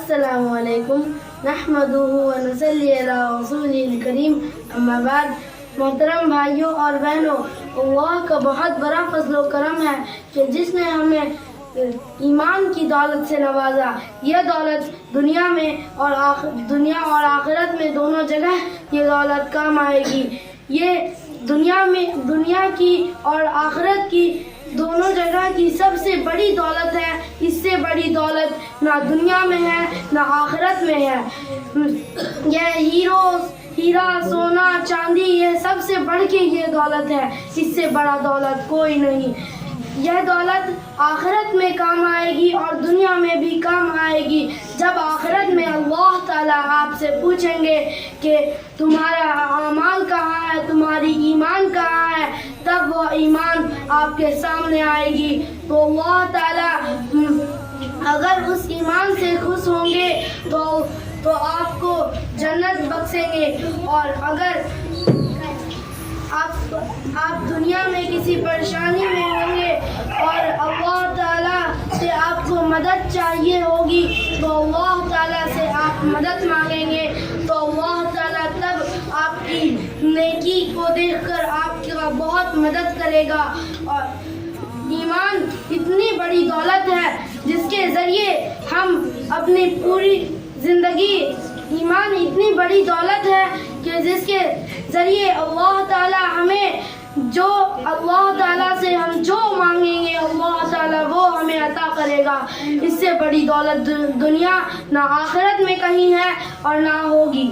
السلام علیکم نحمدہ ونصلی علی رسولہ الکریم اما بعد. محترم بھائیوں اور بہنوں، اللہ کا بہت بڑا فضل و کرم ہے کہ جس نے ہمیں ایمان کی دولت سے نوازا. یہ دولت دنیا اور آخرت میں دونوں جگہ یہ دولت کام آئے گی. یہ دنیا کی اور آخرت کی دونوں جگہ کی سب سے بڑی دولت ہے. اس سے بڑی دولت نہ دنیا میں ہے نہ آخرت میں ہے. یہ ہیرا سونا چاندی یہ سب سے بڑھ کے یہ دولت ہے. اس سے بڑا دولت کوئی نہیں. یہ دولت آخرت میں کام آئے گی اور دنیا میں بھی کام آئے گی. جب آخرت میں اللہ تعالیٰ آپ سے پوچھیں گے کہ تمہارا اعمال کہاں ہے، تمہاری ایمان کہاں ہے، تب وہ ایمان آپ کے سامنے آئے گی. تو اللہ تعالیٰ اگر اس ایمان سے خوش ہوں گے تو آپ کو جنت بخشیں گے. اور اگر آپ دنیا میں کسی پریشانی میں ہوں گے اور اللہ تعالیٰ سے آپ کو مدد چاہیے ہوگی تو اللہ تعالیٰ سے آپ مدد مانگیں گے تو اللہ تعالیٰ تب آپ کی نیکی کو دیکھ کر آپ کا بہت مدد کرے گا. اور ایمان اتنی بڑی دولت ہے جس کے ذریعے ہم اپنی پوری زندگی، ایمان اتنی بڑی دولت ہے کہ جس کے ذریعے اللہ تعالیٰ سے ہم جو مانگیں گے اللہ تعالیٰ وہ ہمیں عطا کرے گا. اس سے بڑی دولت دنیا نہ آخرت میں کہیں ہے اور نہ ہوگی.